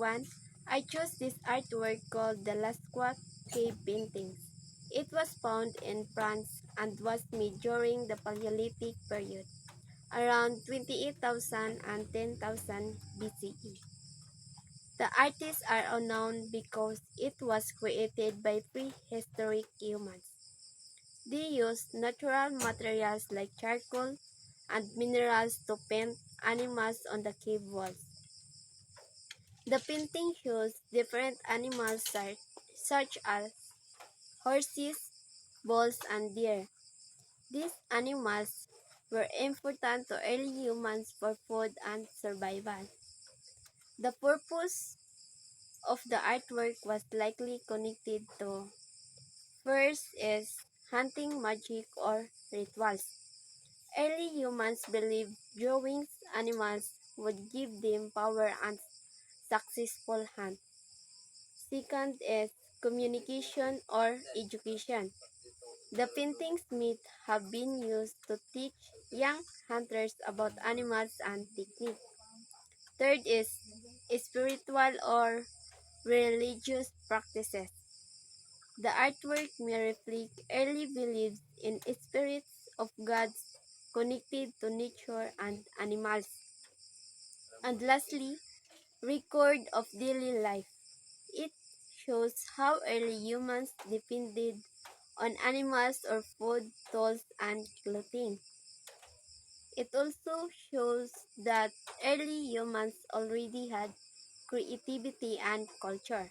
everyone. I chose this artwork called the Lascaux Cave Paintings. It was found in France and was made during the Paleolithic period, around 28,000 and 10,000 BCE. The artists are unknown because it was created by prehistoric humans. They used natural materials like charcoal and minerals to paint animals on the cave walls. The painting shows different animals such as horses, bulls, and deer. These animals were important to early humans for food and survival. The purpose of the artwork was likely connected to first is hunting, magic, or rituals. Early humans believed drawing animals would give them power and successful hunt. Second is communication or education. The paintings may have been used to teach young hunters about animals and technique. Third is spiritual or religious practices. The artwork may reflect early beliefs in spirits of gods connected to nature and animals. And lastly, record of daily life. It shows how early humans depended on animals or food, tools, and clothing. It also shows that early humans already had creativity and culture.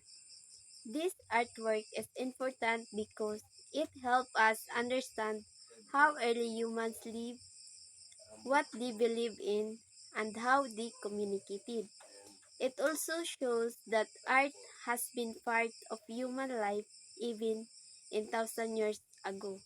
This artwork is important because it helps us understand how early humans lived, what they believed in, and how they communicated. It also shows that art has been part of human life even in thousand years ago.